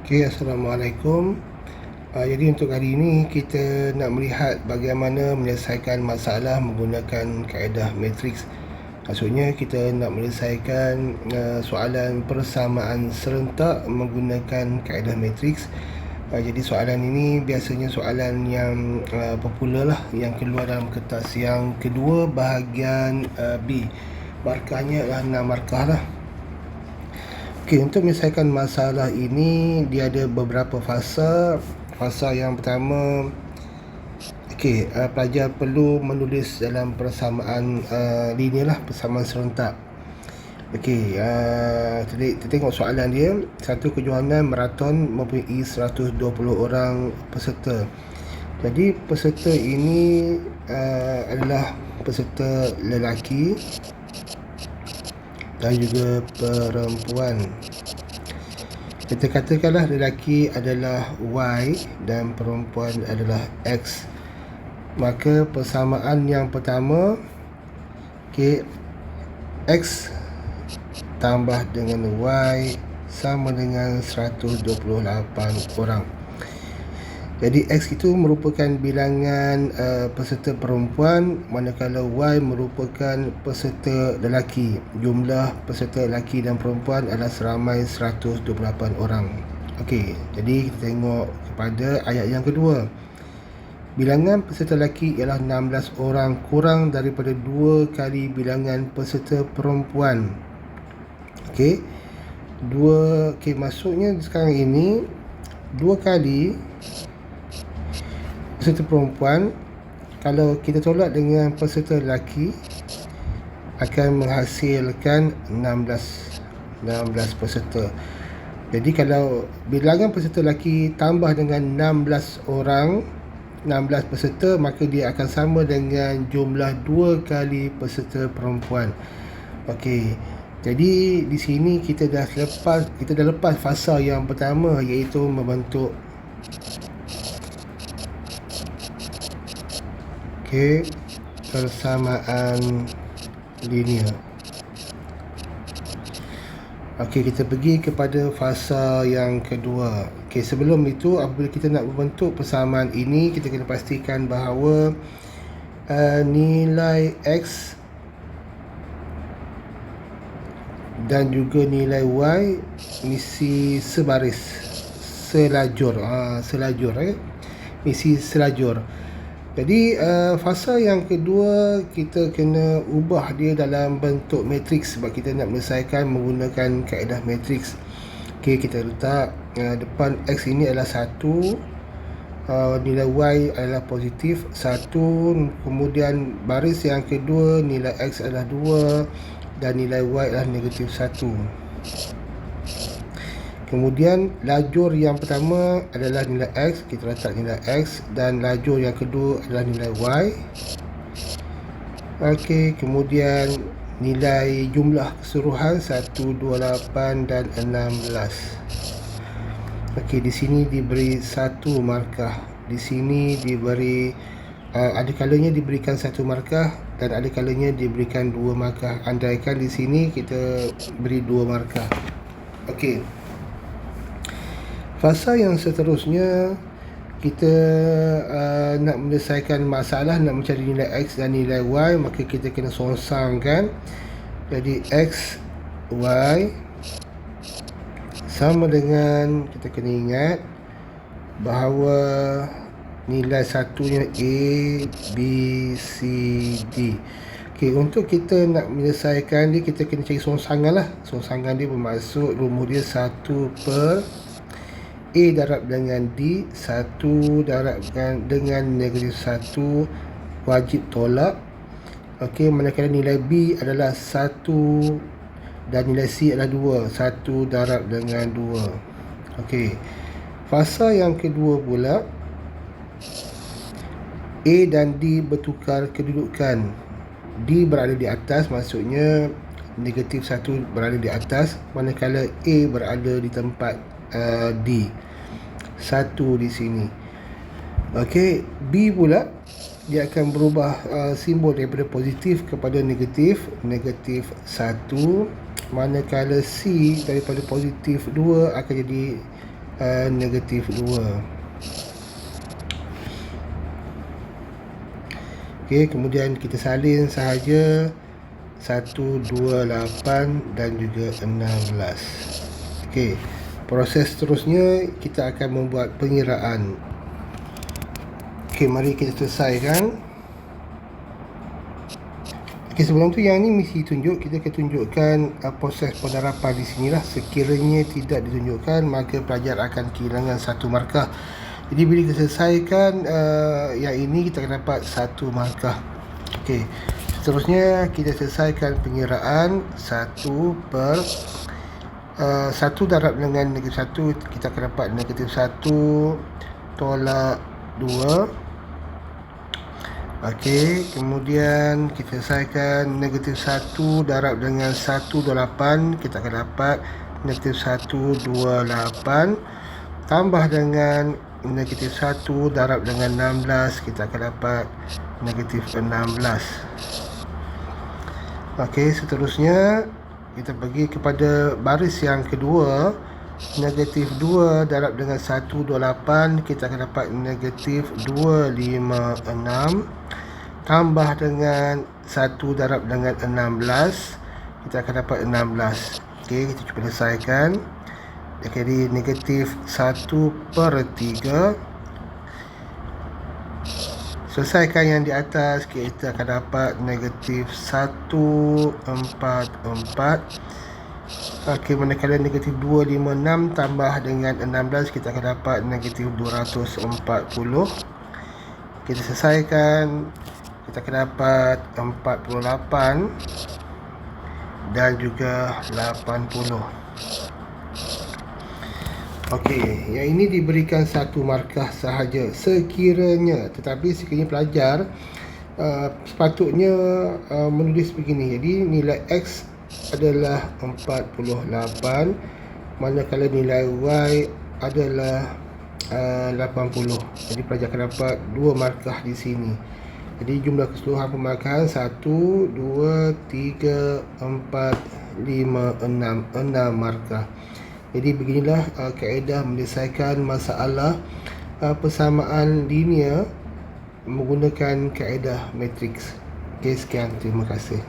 Okey, Assalamualaikum. Jadi untuk hari ini kita nak melihat bagaimana menyelesaikan masalah menggunakan kaedah matriks. Maksudnya kita nak menyelesaikan soalan persamaan serentak menggunakan kaedah matriks. Jadi soalan ini biasanya soalan yang popular lah, yang keluar dalam kertas yang kedua bahagian B. Markahnya adalah 6 markah lah. Okey, untuk menyelesaikan masalah ini dia ada beberapa fasa. Fasa yang pertama, pelajar perlu menulis dalam persamaan linear lah, persamaan serentak. Kita tengok soalan dia. Satu kejohanan maraton mempunyai 120 orang peserta. Jadi peserta ini adalah peserta lelaki dan juga perempuan. Kita katakanlah lelaki adalah Y dan perempuan adalah X. Maka persamaan yang pertama, X tambah dengan Y sama dengan 128 orang. Jadi X itu merupakan bilangan peserta perempuan, manakala Y merupakan peserta lelaki. Jumlah peserta lelaki dan perempuan adalah seramai 128 orang. Okey, jadi kita tengok kepada ayat yang kedua. Bilangan peserta lelaki ialah 16 orang kurang daripada 2 kali bilangan peserta perempuan. Maksudnya sekarang ini 2 kali peserta perempuan, kalau kita tolak dengan peserta lelaki, akan menghasilkan 16 peserta. Jadi kalau bilangan peserta lelaki tambah dengan 16 orang, 16 peserta, maka dia akan sama dengan jumlah 2 kali peserta perempuan. Okey, jadi di sini kita dah lepas fasa yang pertama, iaitu membentuk persamaan linear. Kita pergi kepada fasa yang kedua. Sebelum itu, apabila kita nak membentuk persamaan ini, kita kena pastikan bahawa nilai X dan juga nilai Y mesti sebaris, selajur. Mesti selajur. Jadi fasa yang kedua, kita kena ubah dia dalam bentuk matriks sebab kita nak menyelesaikan menggunakan kaedah matriks. Kita letak depan X ini adalah 1, nilai Y adalah positif 1, kemudian baris yang kedua nilai X adalah 2 dan nilai Y adalah negatif 1. Kemudian lajur yang pertama adalah nilai X, kita letak nilai X, dan lajur yang kedua adalah nilai Y. Kemudian nilai jumlah keseluruhan 1, 2, 8 dan 16. di sini diberi 1 markah. Di sini diberi ada kalanya diberikan 1 markah dan ada kalanya diberikan 2 markah. Andaikan di sini kita beri 2 markah. Fasa yang seterusnya, kita nak menyelesaikan masalah, nak mencari nilai X dan nilai Y, maka kita kena songsangkan. Jadi X, Y sama dengan, kita kena ingat bahawa nilai satunya A, B, C, D. Untuk kita nak menyelesaikan dia, kita kena cari songsangan lah. Songsangan dia bermaksud rumus dia 1 per A darab dengan D, 1 darab dengan negatif 1, wajib tolak. Manakala nilai B adalah 1 dan nilai C adalah 2, 1 darab dengan 2. Fasa yang kedua pula, A dan D bertukar kedudukan. D berada di atas, maksudnya negatif 1 berada di atas, manakala A berada di tempat D, 1 di sini. B pula dia akan berubah simbol daripada positif kepada negatif, negatif 1, manakala C daripada positif 2 akan jadi negatif 2. Okey, kemudian kita salin sahaja 1, 2, 8 dan juga 16. Okey, proses seterusnya kita akan membuat pengiraan. Okey, mari kita selesaikan. Okey, sebelum tu yang ni mesti tunjuk. Kita akan tunjukkan proses penerapan di sinilah. Sekiranya tidak ditunjukkan, maka pelajar akan kehilangan 1 markah. Jadi bila kita selesaikan yang ini, kita akan dapat 1 markah. Okey, seterusnya kita selesaikan pengiraan 1 per 1 darab dengan negatif 1, kita akan dapat negatif 1 tolak 2. Okey, kemudian kita selesaikan negatif 1 darab dengan 128, kita akan dapat negatif 128 tambah dengan negatif 1 darab dengan 16, kita akan dapat negatif 16. Okey, seterusnya kita pergi kepada baris yang kedua. Negatif 2 darab dengan 128, kita akan dapat negatif 256 tambah dengan 1 darab dengan 16, kita akan dapat 16. Okey, kita cuba selesaikan. Jadi negatif 1/3. Selesaikan yang di atas, kita akan dapat negatif 144. Okey, manakala negatif 256 tambah dengan 16, kita akan dapat negatif 240. Kita selesaikan, kita akan dapat 48 dan juga 80. Okey, yang ini diberikan 1 markah sahaja sekiranya. Tetapi sekiranya pelajar sepatutnya menulis begini. Jadi nilai X adalah 48, manakala nilai Y adalah 80. Jadi pelajar akan dapat 2 markah di sini. Jadi jumlah keseluruhan pemarkahan 1, 2, 3, 4, 5, 6 markah. Jadi beginilah kaedah menyelesaikan masalah persamaan linear menggunakan kaedah matriks. Okey, sekian, terima kasih.